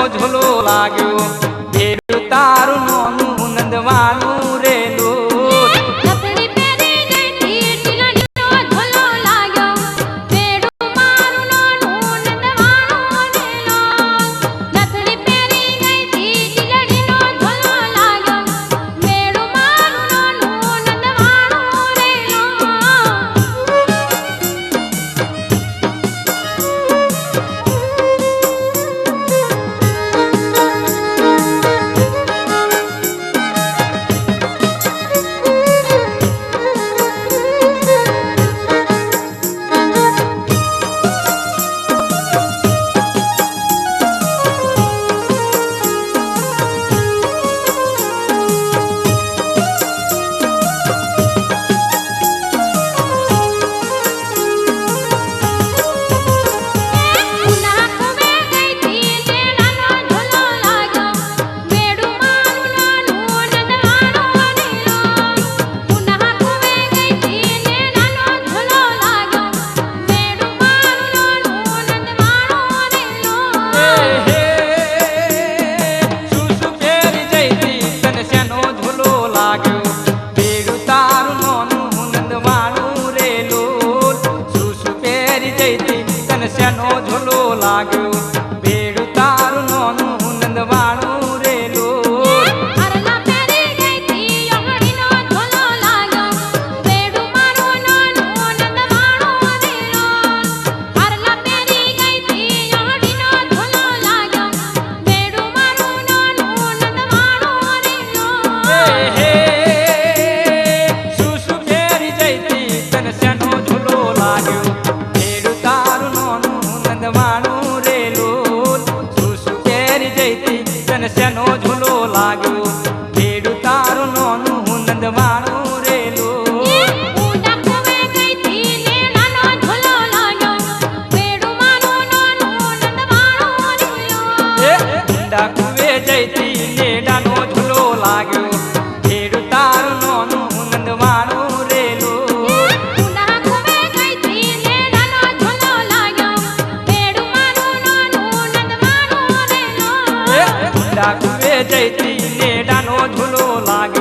ઝૂલો લાગ્યો ભેરું તારું નોનું નંદવાનું રેલો નો ઝૂલો લાગ્યો ભેરું તારું નોનું નંદવાણું રેલો અરલા પેરી ગઈ તી યોગડીનો ઝૂલો લાગ્યો ભેરું મારું નોનું નંદવાણું રેલો અરલા પેરી ગઈ તી યોગડીનો ઝૂલો લાગ્યો ભેરું મારું નોનું નંદવાણું રેલો હે સુસુ ફેરી જઈતી તને શેનો ઝૂલો લાગ્યો ભેરું તારું નોનું નંદવાણું રેલો સુસુ ફેરી જઈતી તને શેનો ઝૂલો લાગ્યો ભેરું તારું નોનું નંદવાણું રેલો ઊંડા કુવે ગઈ તી લેલાનો ઝૂલો લાગ્યો ભેરું મારું નોનું નંદવાણું રેલો ઊંડા કુવે જઈતી લેડાનો ઝૂલો લાગ્યો ભેરું તારું નોનું નંદવાણું રેલો ઊંડા કુવે ગઈ તી લેલાનો ઝૂલો લાગ્યો ભેરું મારું નોનું નંદવાણું રેલો ઊંડા કુવે જઈતી લેડાનો ઝૂલો લાગ્યો